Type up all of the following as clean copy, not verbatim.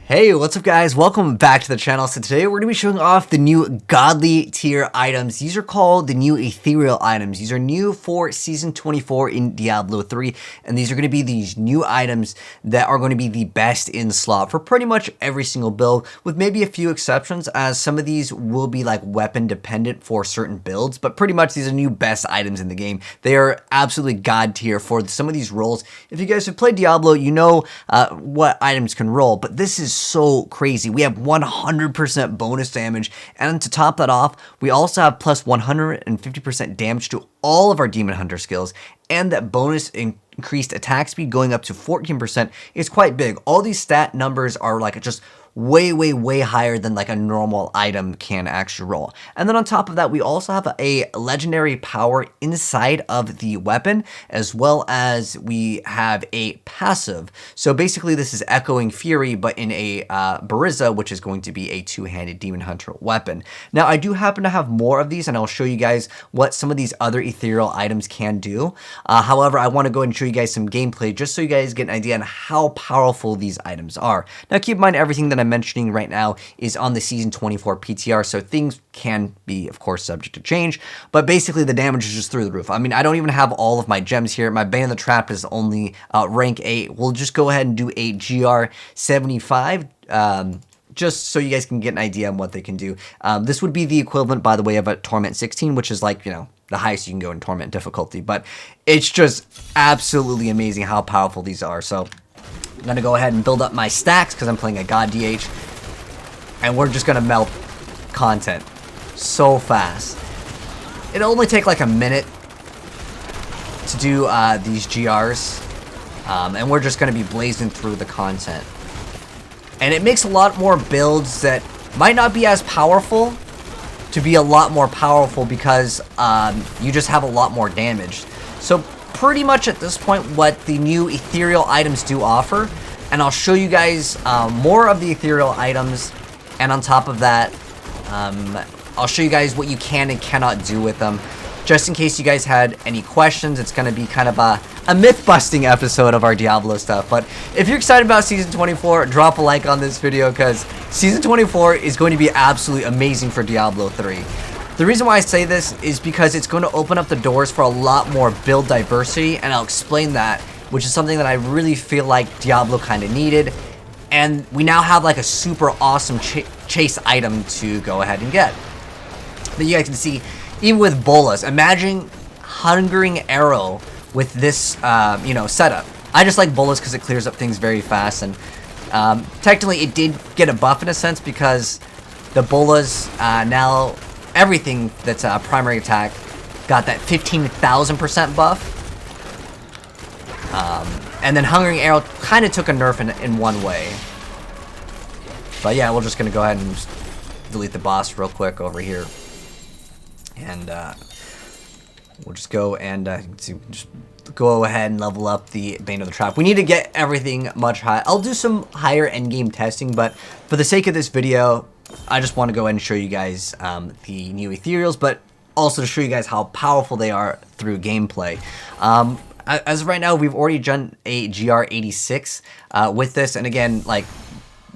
Hey, what's up guys? Welcome back to the channel. So today we're going to be showing off the new godly tier items. These are called the new ethereal items. These are new for season 24 in Diablo 3, and these are going to be these new items that are going to be the best in slot for pretty much every single build, with maybe a few exceptions, as some of these will be like weapon dependent for certain builds, but pretty much these are new best items in the game. They are absolutely god tier for some of these roles. If you guys have played Diablo, you know what items can roll, but this is so crazy. We have 100% bonus damage, and to top that off, we also have plus 150% damage to all of our Demon Hunter skills, and that bonus increased attack speed going up to 14% is quite big. All these stat numbers are like just way higher than like a normal item can actually roll. And then on top of that, we also have a legendary power inside of the weapon, as well as we have a passive. So basically this is Echoing Fury, but in a Bariza, which is going to be a two-handed Demon Hunter weapon. Now I do happen to have more of these, and I'll show you guys what some of these other ethereal items can do. However, I want to go ahead and show you guys some gameplay just so you guys get an idea on how powerful these items are. Now keep in mind, everything that I'm mentioning right now is on the season 24 PTR, so things can be, of course, subject to change, but basically the damage is just through the roof. I mean, I don't even have all of my gems here. My Bane of the Trap is only rank 8. We'll just go ahead and do a GR 75, just so you guys can get an idea on what they can do. This would be the equivalent, by the way, of a Torment 16, which is like, you know, the highest you can go in Torment difficulty, but it's just absolutely amazing how powerful these are. So I'm going to go ahead and build up my stacks because I'm playing a God DH, and we're just going to melt content so fast. It'll only take like a minute to do these GRs, and we're just going to be blazing through the content. And it makes a lot more builds that might not be as powerful to be a lot more powerful because you just have a lot more damage. So pretty much at this point what the new ethereal items do offer, and I'll show you guys more of the ethereal items, and on top of that I'll show you guys what you can and cannot do with them, just in case you guys had any questions. It's going to be kind of a myth-busting episode of our Diablo stuff. But if you're excited about Season 24, drop a like on this video, because Season 24 is going to be absolutely amazing for Diablo 3. The reason why I say this is because it's going to open up the doors for a lot more build diversity, and I'll explain that, which is something that I really feel like Diablo kind of needed. And we now have like a super awesome chase item to go ahead and get. But you guys can see, even with bolas, imagine Hungering Arrow with this, you know, setup. I just like bolas because it clears up things very fast, and technically it did get a buff in a sense, because the bolas now, everything that's a primary attack got that 15,000% buff. And then Hungering Arrow kind of took a nerf in one way. But yeah, we're just going to go ahead and just delete the boss real quick over here. And we'll just go and just go ahead and level up the Bane of the Trap. We need to get everything much higher. I'll do some higher endgame testing, but for the sake of this video, I just want to go ahead and show you guys the new ethereals, but also to show you guys how powerful they are through gameplay. As of right now, we've already done a GR 86 with this, and again, like,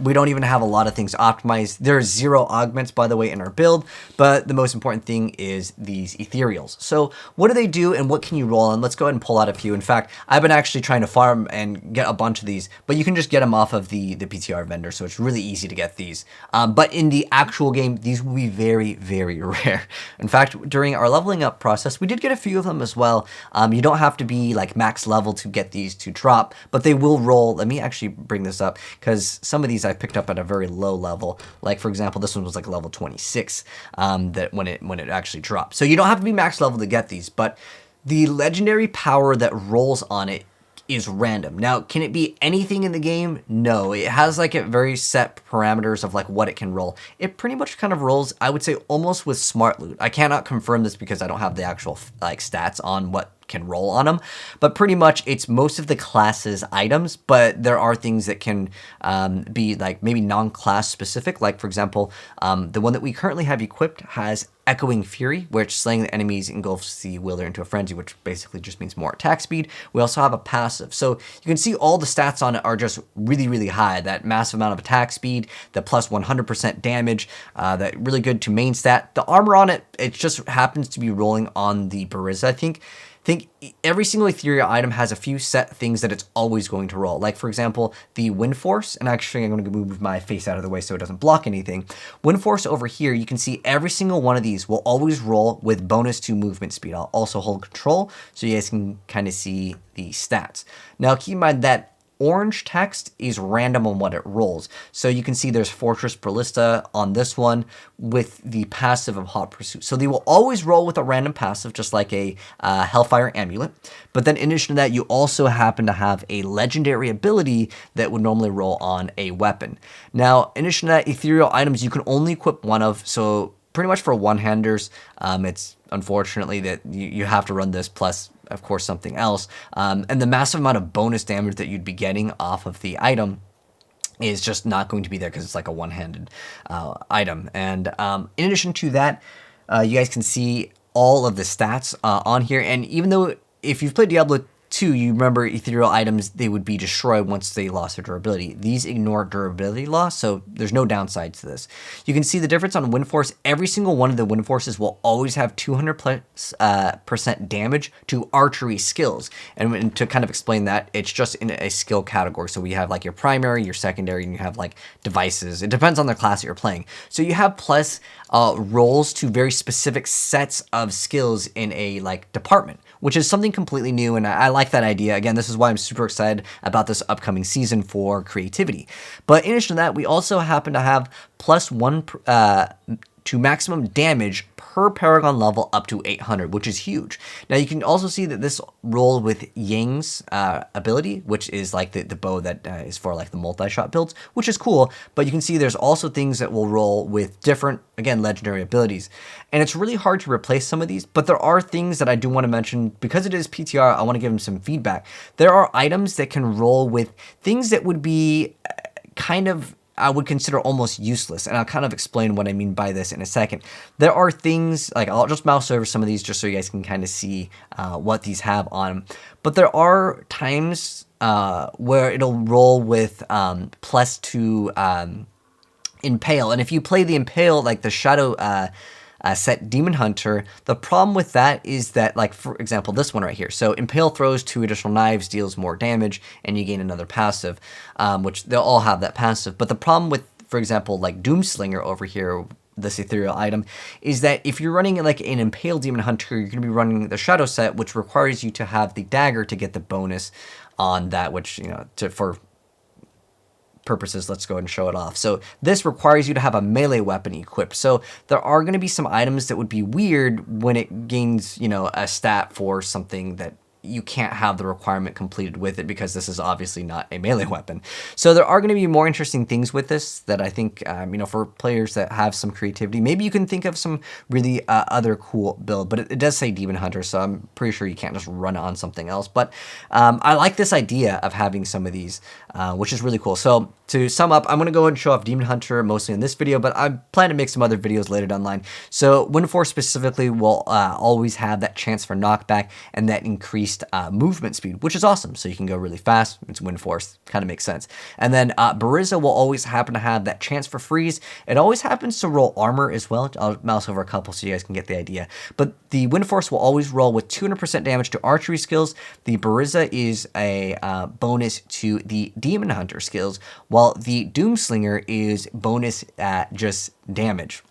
we don't even have a lot of things optimized. There's 0 augments, by the way, in our build, but the most important thing is these ethereals. So what do they do and what can you roll on? Let's go ahead and pull out a few. In fact, I've been actually trying to farm and get a bunch of these, but you can just get them off of the PTR vendor, so it's really easy to get these. But in the actual game, these will be very rare. In fact, during our leveling up process, we did get a few of them as well. You don't have to be like max level to get these to drop, but they will roll. Let me actually bring this up, because some of these I picked up at a very low level. Like, for example, this one was like level 26 that when it actually dropped. So you don't have to be max level to get these, but the legendary power that rolls on it is random. Now, can it be anything in the game? No, it has like a very set parameters of like what it can roll. It pretty much kind of rolls, I would say, almost with smart loot. I cannot confirm this because I don't have the actual like stats on what can roll on them. But pretty much it's most of the class's items, but there are things that can be like maybe non-class specific. Like for example, the one that we currently have equipped has Echoing Fury, which slaying the enemies engulfs the wielder into a frenzy, which basically just means more attack speed. We also have a passive. So you can see all the stats on it are just really, really high. That massive amount of attack speed, the plus 100% damage, that really good to main stat. The armor on it, it just happens to be rolling on the Bariza, I think. Every single Ethereal item has a few set things that it's always going to roll. Like, for example, the Wind Force, and actually I'm going to move my face out of the way so it doesn't block anything. Wind Force over here, you can see every single one of these will always roll with bonus to movement speed. I'll also hold control so you guys can kind of see the stats. Now, keep in mind that orange text is random on what it rolls. So you can see there's Fortress Ballista on this one with the passive of Hot Pursuit. So they will always roll with a random passive, just like a Hellfire Amulet. But then in addition to that, you also happen to have a legendary ability that would normally roll on a weapon. Now, in addition to that, ethereal items, you can only equip one of, so pretty much for one-handers, it's unfortunately that you have to run this plus, of course, something else. And the massive amount of bonus damage that you'd be getting off of the item is just not going to be there because it's like a one-handed item. And in addition to that, you guys can see all of the stats on here. And even though if you've played Diablo 2, you remember ethereal items, they would be destroyed once they lost their durability. These ignore durability loss, so there's no downside to this. You can see the difference on Wind Force. Every single one of the Wind Forces will always have 200% damage to archery skills. And to kind of explain that, it's just in a skill category. So we have like your primary, your secondary, and you have like devices. It depends on the class that you're playing. So you have plus rolls to very specific sets of skills in a like department, which is something completely new, and I like that idea. Again, this is why I'm super excited about this upcoming season for creativity. But in addition to that, we also happen to have +1 to maximum damage per Paragon level up to 800, which is huge. Now you can also see that this roll with Yang's ability, which is like the bow that is for like the multi-shot builds, which is cool. But you can see there's also things that will roll with different, again, legendary abilities. And it's really hard to replace some of these, but there are things that I do want to mention. Because it is PTR, I want to give them some feedback. There are items that can roll with things that would be kind of, I would consider almost useless, and I'll kind of explain what I mean by this in a second. There are things, like I'll just mouse over some of these just so you guys can kind of see what these have on them. But there are times where it'll roll with +2 Impale, and if you play the Impale, like the Shadow set Demon Hunter, the problem with that is that, like, for example, this one right here. So Impale throws 2 additional knives, deals more damage, and you gain another passive, which they'll all have that passive. But the problem with, for example, like Doomslinger over here, this ethereal item, is that if you're running like an Impale Demon Hunter, you're going to be running the Shadow set, which requires you to have the dagger to get the bonus on that, which, you know, for purposes, let's go ahead and show it off. So this requires you to have a melee weapon equipped. So there are going to be some items that would be weird when it gains, you know, a stat for something that you can't have the requirement completed with it, because this is obviously not a melee weapon. So there are going to be more interesting things with this that I think, you know, for players that have some creativity, maybe you can think of some really other cool build. But it does say Demon Hunter, so I'm pretty sure you can't just run on something else. But I like this idea of having some of these, which is really cool. So to sum up, I'm going to go ahead and show off Demon Hunter mostly in this video, but I plan to make some other videos later down the line. So Wind Force specifically will always have that chance for knockback and that increased movement speed, which is awesome. So you can go really fast. It's Wind Force, kind of makes sense. And then Bariza will always happen to have that chance for freeze. It always happens to roll armor as well. I'll mouse over a couple so you guys can get the idea. But the Wind Force will always roll with 200% damage to archery skills. The Bariza is a bonus to the Demon Hunter skills, while the Doomslinger is bonus at just damage.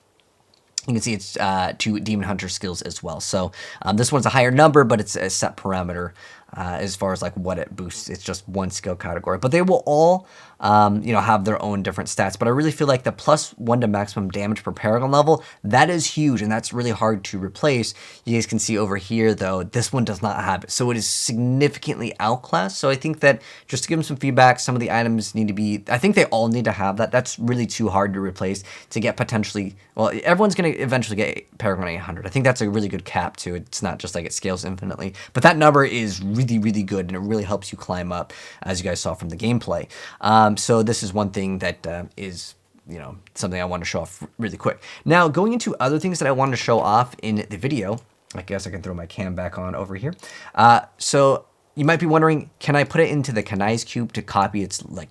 You can see it's to Demon Hunter skills as well. So this one's a higher number, but it's a set parameter as far as like what it boosts. It's just one skill category, but they will all, you know, have their own different stats. But I really feel like the +1 to maximum damage per paragon level, that is huge, and that's really hard to replace. You guys can see over here, though, this one does not have it, so it is significantly outclassed. So I think that just to give them some feedback, some of the items need to be, I think they all need to have that. That's really too hard to replace to get potentially, well, everyone's going to eventually get Paragon 800. I think that's a really good cap too. It's not just like it scales infinitely, but that number is really, really good, and it really helps you climb up, as you guys saw from the gameplay. So this is one thing that is, you know, something I want to show off really quick. Now, going into other things that I wanted to show off in the video, I guess I can throw my cam back on over here. So you might be wondering, can I put it into the Kanai's cube to copy its like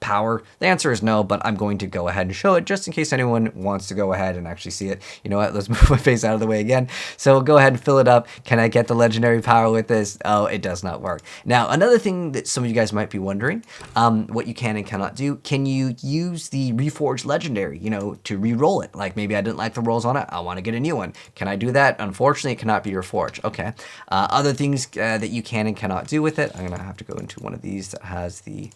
power? The answer is no, but I'm going to go ahead and show it just in case anyone wants to go ahead and actually see it. You know what? Let's move my face out of the way again. So we'll go ahead and fill it up. Can I get the legendary power with this? Oh, it does not work. Now, another thing that some of you guys might be wondering, what you can and cannot do, can you use the reforged legendary, you know, to re-roll it? Like maybe I didn't like the rolls on it, I want to get a new one. Can I do that? Unfortunately, it cannot be reforged. Okay. Other things that you can and cannot do with it, I'm going to have to go into one of these that has the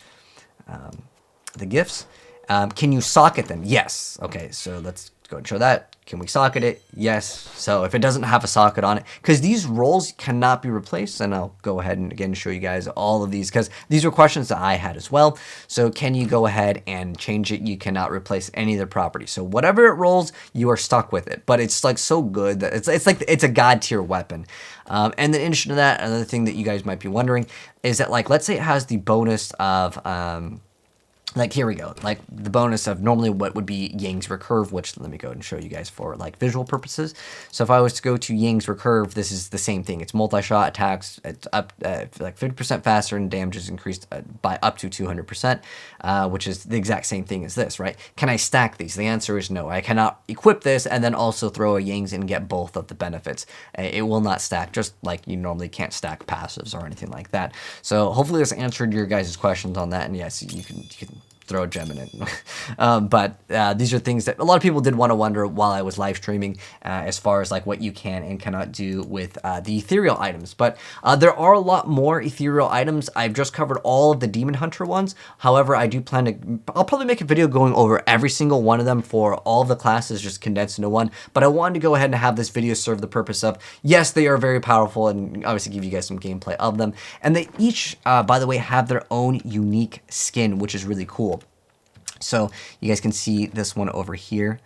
gifts. Can you socket them? Yes. Okay, so let's go and show that. Can we socket it? Yes. So if it doesn't have a socket on it, because these rolls cannot be replaced, and I'll go ahead and again show you guys all of these, because these were questions that I had as well. So can you go ahead and change it? You cannot replace any of the properties. So whatever it rolls, you are stuck with it. But it's like so good that it's like it's a god tier weapon. And then in addition to that, another thing that you guys might be wondering is that, like, let's say it has the bonus of like, here we go, like the bonus of normally what would be Yang's Recurve, which let me go and show you guys for like visual purposes. So if I was to go to Yang's Recurve, this is the same thing. It's multi-shot attacks, it's up like 50% faster, and damage is increased by up to 200%, which is the exact same thing as this, right? Can I stack these? The answer is no. I cannot equip this and then also throw a Yang's and get both of the benefits. It will not stack, just like you normally can't stack passives or anything like that. So hopefully this answered your guys' questions on that, and yes, you can throw a gem in it. But these are things that a lot of people did want to wonder while I was live streaming, as far as like what you can and cannot do with the ethereal items. But there are a lot more ethereal items. I've just covered all of the Demon Hunter ones. However, I do plan to, I'll probably make a video going over every single one of them for all of the classes, just condensed into one. But I wanted to go ahead and have this video serve the purpose of, yes, they are very powerful, and obviously give you guys some gameplay of them. And they each, by the way, have their own unique skin, which is really cool. So you guys can see this one over here.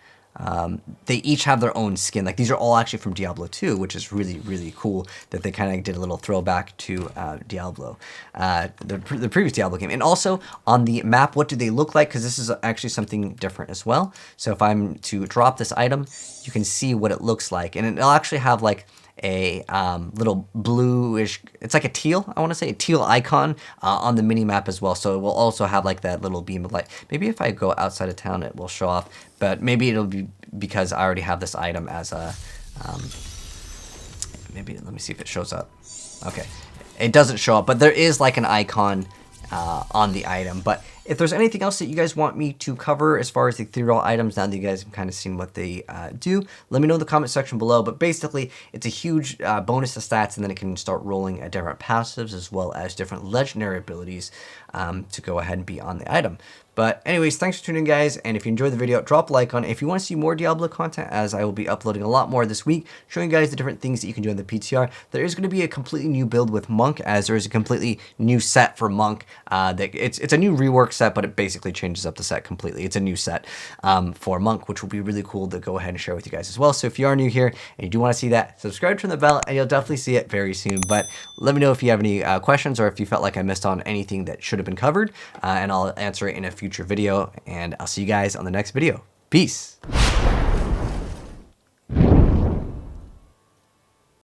They each have their own skin. Like, these are all actually from Diablo 2, which is really, really cool that they kind of did a little throwback to Diablo, the previous Diablo game. And also on the map, what do they look like? Because this is actually something different as well. So if I'm to drop this item, you can see what it looks like. And it'll actually have like a little bluish, it's like a teal, I want to say, a teal icon on the mini map as well. So it will also have like that little beam of light. Maybe if I go outside of town, it will show off, but maybe it'll be because I already have this item as a, maybe let me see if it shows up. Okay, it doesn't show up, but there is like an icon on the item. But if there's anything else that you guys want me to cover as far as the ethereal items, now that you guys have kind of seen what they do, let me know in the comment section below. But basically, it's a huge bonus to stats, and then it can start rolling at different passives as well as different legendary abilities to go ahead and be on the item. But anyways, thanks for tuning in, guys, and if you enjoyed the video, drop a like on it. If you want to see more Diablo content, as I will be uploading a lot more this week, showing you guys the different things that you can do on the PTR. There is going to be a completely new build with Monk, as there is a completely new set for Monk. It's a new rework set, but it basically changes up the set completely. It's a new set for Monk, which will be really cool to go ahead and share with you guys as well. So if you are new here and you do want to see that, subscribe, turn the bell, and you'll definitely see it very soon. But let me know if you have any questions, or if you felt like I missed on anything that should have been covered, and I'll answer it in a future video, and I'll see you guys on the next video. Peace.